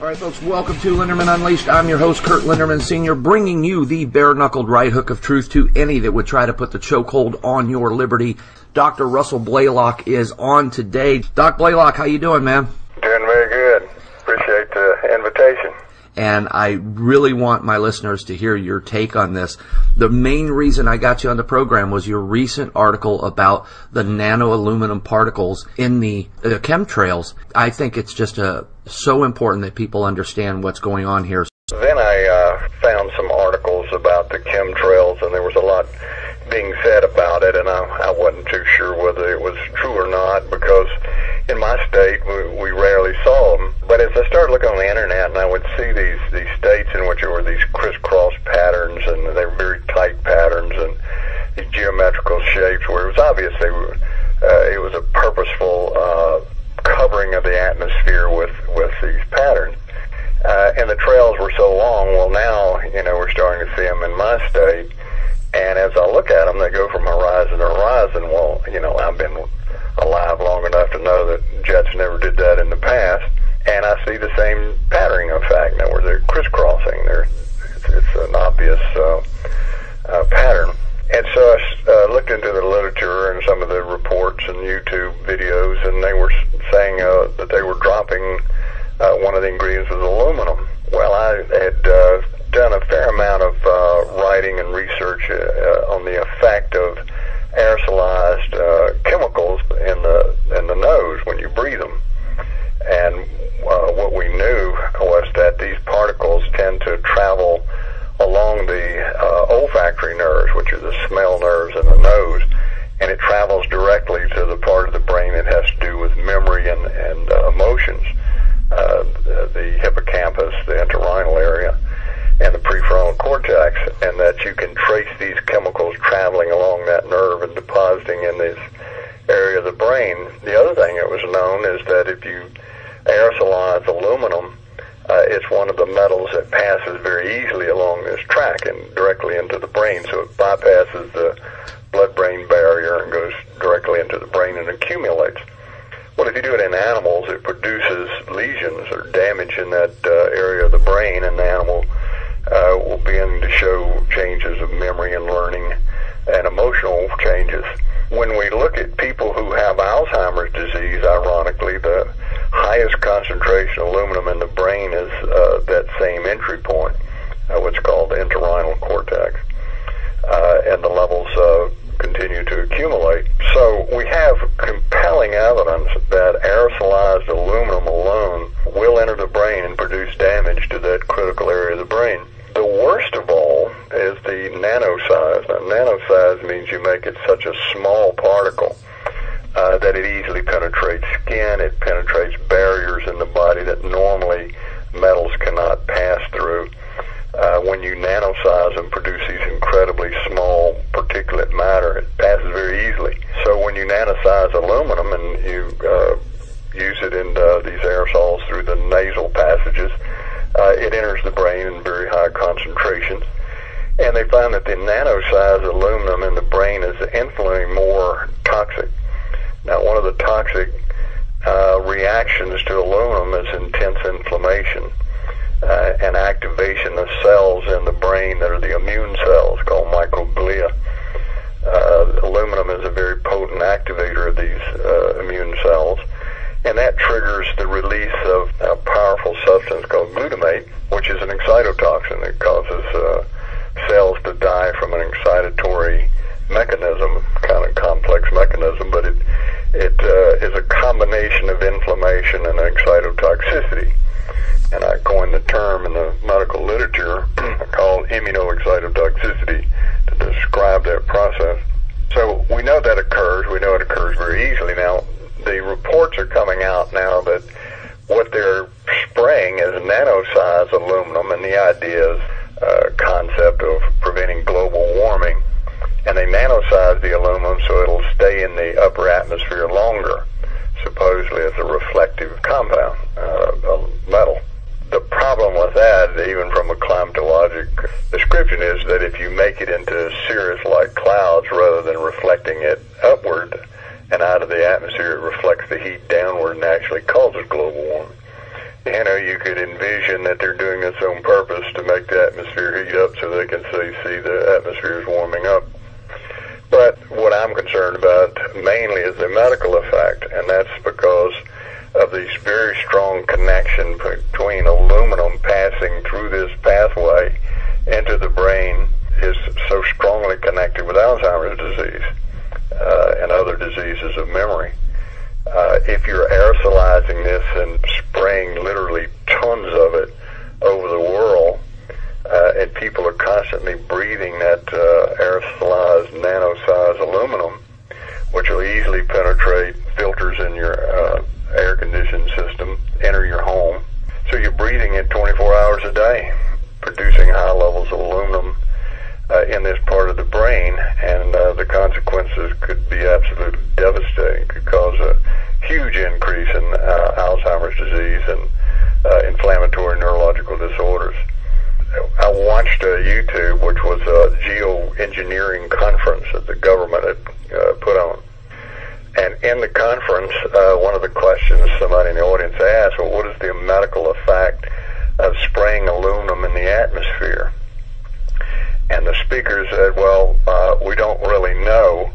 All right, folks, welcome to Linderman Unleashed. I'm your host, Curt Linderman Sr., bringing you the bare-knuckled right hook of truth to any that would try to put the chokehold on your liberty. Dr. Russel Blaylock is on today. Doc Blaylock, how you doing, man? Doing very good. Appreciate the invitation. And I really want my listeners to hear your take on this. The main reason I got you on the program was your recent article about the nanoaluminum particles in the chemtrails. I think it's just so important that people understand what's going on here. Then I found some articles about the chemtrails, and there was a lot being said about it, and I wasn't too sure whether it was true or not, because in my state we rarely saw them. But as I started looking on the internet, and I would see these states in which there were these crisscross patterns, and they were very tight patterns, and these geometrical shapes, where it was obvious it was a purposeful covering of the atmosphere with these patterns. And the trails were so long. Well, now, we're starting to see them in my state. And as I look at them, they go from horizon to horizon. Well, I've been alive long enough to know that jets never did that in the past. And I see the same patterning effect now where they're crisscrossing. It's an obvious pattern. And so I looked into the literature and some of the reports and YouTube videos, and they were saying that they were dropping one of the ingredients was aluminum. Well, I had done a fair amount of writing and research on the effect of aerosolized chemicals in the nose when you breathe them. And what we knew was that these particles tend to travel along the olfactory nerves, which are the smell nerves in the nose, and it travels directly to the part of the brain that has to do with memory and emotions, the hippocampus, the entorhinal area, and the prefrontal cortex, and that you can trace these chemicals traveling along that nerve and depositing in this area of the brain. The other thing that was known is that if you aerosolize aluminum, it's one of the metals that passes very easily along this track and directly into the brain, so it bypasses the blood-brain barrier and goes directly into the brain and accumulates. Well, if you do it in animals, it produces lesions or damage in that area of the brain, and the animal will begin to show changes of memory and learning and emotional changes. When we look at people who have Alzheimer's disease, ironically, the highest concentration of aluminum in the brain is that same entry point, what's called the entorhinal cortex, and the levels continue to accumulate. So we have compelling evidence that aerosolized aluminum alone will enter the brain and produce damage to that critical area of the brain. The worst of all is the nanosize. Now, nanosize means you make it such a small particle that it easily penetrates skin, it penetrates barriers in the body that normally metals cannot pass through. When you nanosize and produce these incredibly small particulate matter, it passes very easily. So when you nanosize aluminum and you use it in these aerosols through the nasal passages, it enters the brain in very high concentrations. And they find that the nanosized aluminum in the brain is infinitely more toxic. Now, one of the toxic reactions to aluminum is intense inflammation and activation of cells in the brain that are the immune cells called microglia. Aluminum is a very potent activator of these immune cells, and that triggers the release of a powerful substance called glutamate, which is an excitotoxin. It causes cells to die from an excitatory mechanism, kind of complex mechanism, but it is a combination of inflammation and excitotoxicity. And I coined the term in the medical literature called immunoexcitotoxicity to describe that process. So we know that occurs. We know it occurs very easily. Now, the reports are coming out now that what they're spraying is nano-sized aluminum, and the idea is a concept of preventing global warming. And they nano-size the aluminum so it'll stay in the upper atmosphere longer, supposedly as a reflective compound, metal. The problem with that, even from a climatologic description, is that if you make it into cirrus-like clouds rather than reflecting it upward and out of the atmosphere, it reflects the heat downward and actually causes global warming. You know, you could envision that they're doing this on purpose to make the atmosphere heat up so they can see the atmosphere is warming up. But what I'm concerned about mainly is the medical effect, and that's because of these very strong connection between aluminum passing through this pathway into the brain is so strongly connected with Alzheimer's disease and other diseases of memory. If you're aerosolizing this and spraying literally tons of it over the world, and people are constantly breathing that aerosolized nano-sized aluminum, which will easily penetrate filters in your air conditioning system, enter your home. So you're breathing it 24 hours a day, producing high levels of aluminum in this part of the brain, and the consequences could be absolutely devastating. Could cause a huge increase in Alzheimer's disease and inflammatory neurological disorders. I watched YouTube, which was a geoengineering conference that the government had put on. And in the conference, one of the questions somebody in the audience asked, well, what is the medical effect of spraying aluminum in the atmosphere? And the speaker said, well, we don't really know,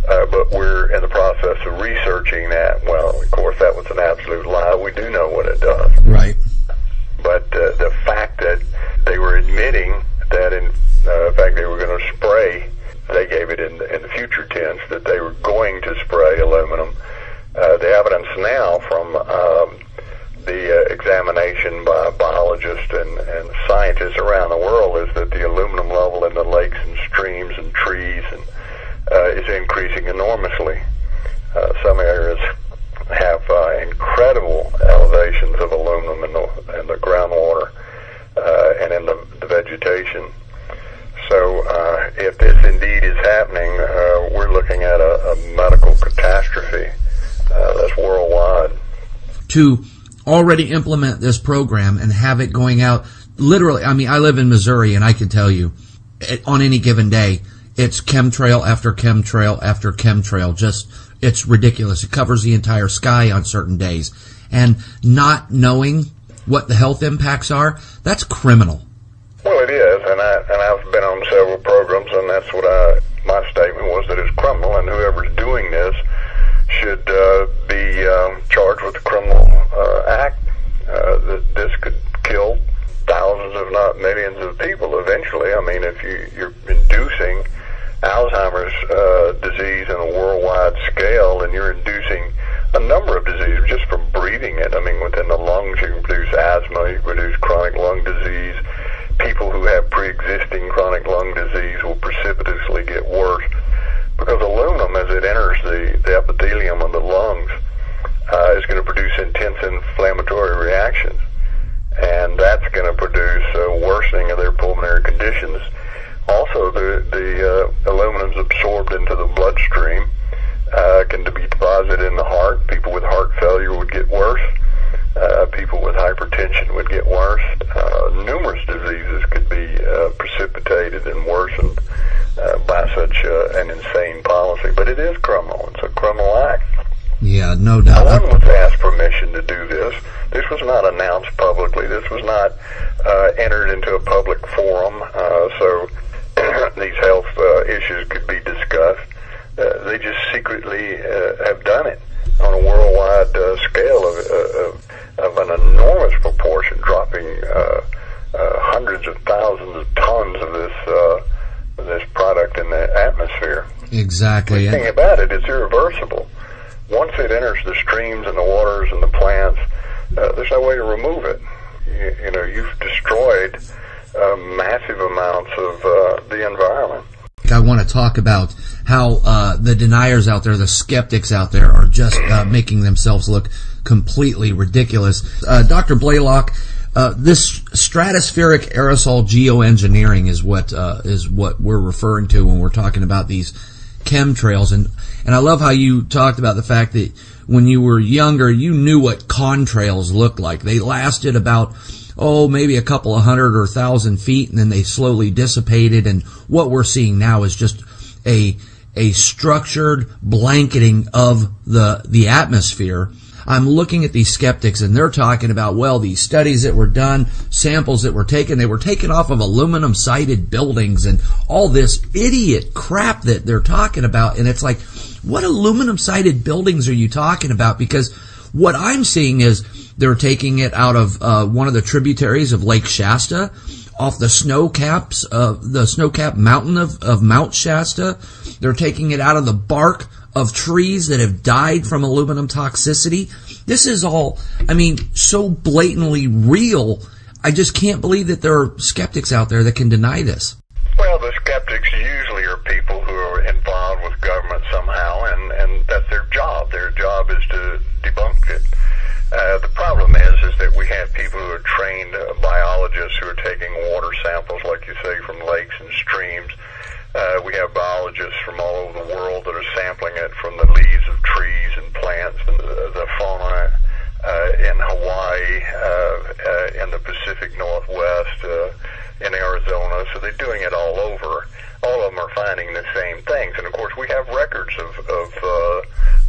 but we're in the process of researching that. Well, of course, that was an absolute lie. We do know what it does. Right. But the fact that they were admitting that, in fact, they were going to spray, they gave it in the future tense, that they were going to spray aluminum. The evidence now from the examination by biologists and scientists around the world is that the aluminum level in the lakes and streams and trees is increasing enormously. Some areas have incredible elevations of aluminum in the groundwater and in the vegetation. So if this indeed is happening, we're looking at a medical catastrophe that's worldwide. To already implement this program and have it going out, literally, I mean, I live in Missouri, and I can tell you, on any given day, it's chemtrail after chemtrail after chemtrail. Just, it's ridiculous. It covers the entire sky on certain days. And not knowing what the health impacts are, that's criminal. Well, it is, and I've been on several programs, and that's what my statement was, that it's criminal, and whoever's doing this should be charged with a criminal act. That this could kill thousands, if not millions, of people eventually. I mean, if you're inducing Alzheimer's disease on a worldwide scale, and you're inducing a number of diseases just from breathing it. I mean, within the lungs, you can produce asthma, you can produce chronic lung disease. People who have pre-existing chronic lung disease will precipitously get worse, because aluminum, as it enters the epithelium of the lungs, is going to produce intense inflammatory reactions, and that's going to produce a worsening of their pulmonary conditions. Also, the aluminum is absorbed into the bloodstream, can be deposited in the heart. People with heart failure would get worse. People with hypertension would get worse. Numerous diseases could be precipitated and worsened by such an insane policy. But it is criminal. It's a criminal act. Yeah, no doubt. No one was asked permission to do this. This was not announced publicly. This was not entered into a public forum, so these health issues could be discussed. They just secretly have done it on a worldwide scale of an enormous proportion, dropping hundreds of thousands of tons of this product in the atmosphere. Exactly. The thing about it, it's irreversible. Once it enters the streams and the waters and the plants, there's no way to remove it. You know, you've destroyed massive amounts of the environment. I want to talk about how the deniers out there, the skeptics out there, are just making themselves look completely ridiculous. Dr. Blaylock, this stratospheric aerosol geoengineering is what we're referring to when we're talking about these chemtrails, and I love how you talked about the fact that when you were younger, you knew what contrails looked like. They lasted about maybe a couple of 100 or 1,000 feet, and then they slowly dissipated. And what we're seeing now is just a structured blanketing of the atmosphere. I'm looking at these skeptics, and they're talking about, well, these studies that were done, samples that were taken, they were taken off of aluminum-sided buildings and all this idiot crap that they're talking about. And it's like, what aluminum-sided buildings are you talking about? Because what I'm seeing is they're taking it out of one of the tributaries of Lake Shasta, off the snow caps, the snow-capped mountain of Mount Shasta. They're taking it out of the bark of trees that have died from aluminum toxicity. This is all, I mean, so blatantly real. I just can't believe that there are skeptics out there that can deny this. Well, the skeptics usually are people who are involved with government somehow, and that's their job. Their job is to debunk it. The problem is that we have people who are trained biologists who are taking water samples, like you say, from lakes and streams. We have biologists from all over the world that are sampling it from the leaves of trees and plants and the fauna in Hawaii, in the Pacific Northwest, in Arizona. So they're doing it all over. All of them are finding the same things. And, of course, we have records of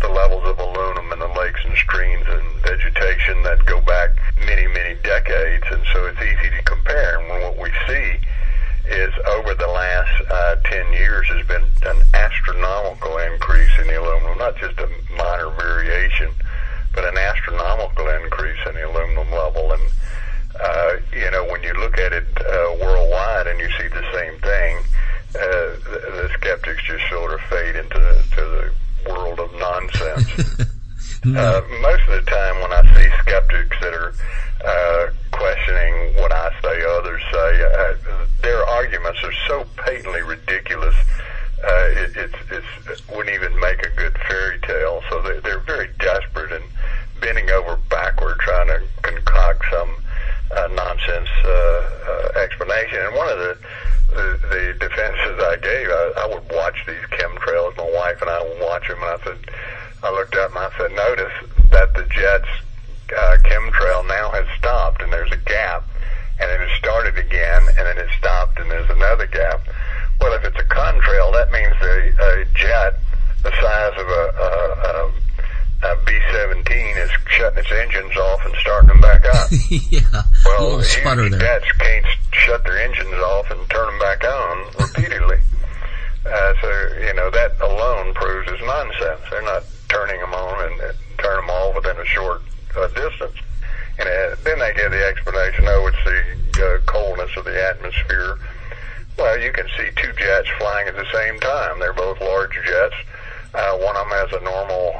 the levels of aluminum in the lakes and streams and vegetation that go back many, many decades. And so it's easy to compare. And what we see is over the last 10 years has been an astronomical increase in the aluminum, not just a minor variation, but an astronomical increase in the aluminum level. And, you know, when you look at it worldwide and you see the same thing, the skeptics just sort of fade into the world of nonsense. Most of the time when I see skeptics that are questioning what I say, others say, their arguments are so patently ridiculous, it wouldn't even make a good fairy tale. So they're very desperate and bending over backward trying to concoct some nonsense explanation. And one of the defenses I gave, I would watch these chemtrails. My wife and I would watch them, and I looked up and I said, notice that the jet's chemtrail now has stopped, and there's a gap, and then it started again, and then it stopped, and there's another gap. Well, if it's a contrail, that means a jet the size of a B-17 is shutting its engines off and starting them back up. Yeah, well, huge jets can't shut their engines off and turn them back on repeatedly. So, you know, that alone proves it's nonsense. They're not turning them on and turn them off within a short distance. And then they give the explanation, oh, it's the coldness of the atmosphere. Well, you can see two jets flying at the same time. They're both large jets. One of them has a normal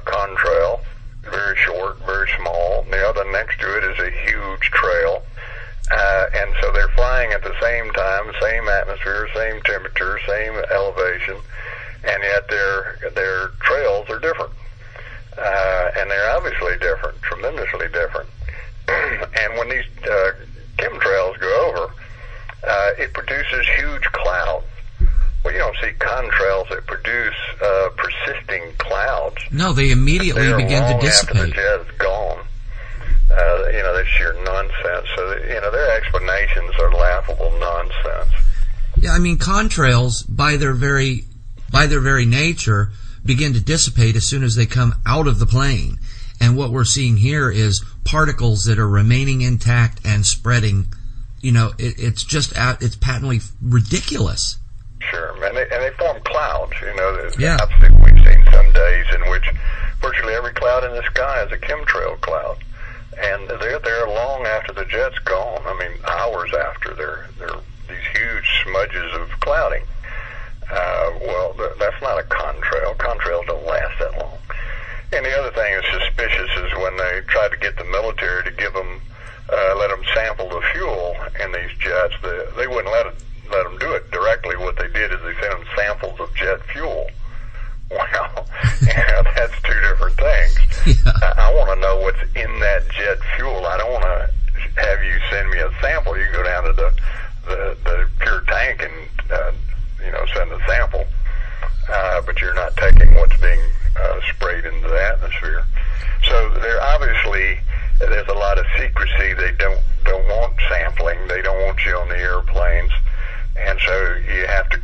contrail, very short, very small. The other next to it is a huge trail. And so they're flying at the same time, same atmosphere, same temperature, same elevation, and yet their trails are different. And they're obviously different, tremendously different. And when these chemtrails go over, it produces huge clouds. Well, you don't see contrails that produce persisting clouds. No, they immediately begin to dissipate. After the jet is gone. You know, that's sheer nonsense. So, you know, their explanations are laughable nonsense. Yeah, I mean, contrails, by their very nature, begin to dissipate as soon as they come out of the plane. And what we're seeing here is particles that are remaining intact and spreading. You know, it's patently ridiculous. Sure, and they form clouds. You know, yeah. I think we've seen some days in which virtually every cloud in the sky is a chemtrail cloud, and they're long after the jet's gone. I mean, hours after. They're these huge smudges of clouding. Well, that's not a contrail. Contrails don't last that long. And the other thing that's suspicious is when they try to get the military to give them, let them sample the fuel in these jets. They wouldn't let them do it directly. What they did is they sent them samples of jet fuel. Well, you know, that's two different things. Yeah. I want to know what's in that jet fuel. I don't want to have you send me a sample. You go down to the pure tank and you know, send a sample, but you're not taking what's being sprayed into the atmosphere. So there's a lot of secrecy. They don't want sampling. They don't want you on the airplanes, and so you have to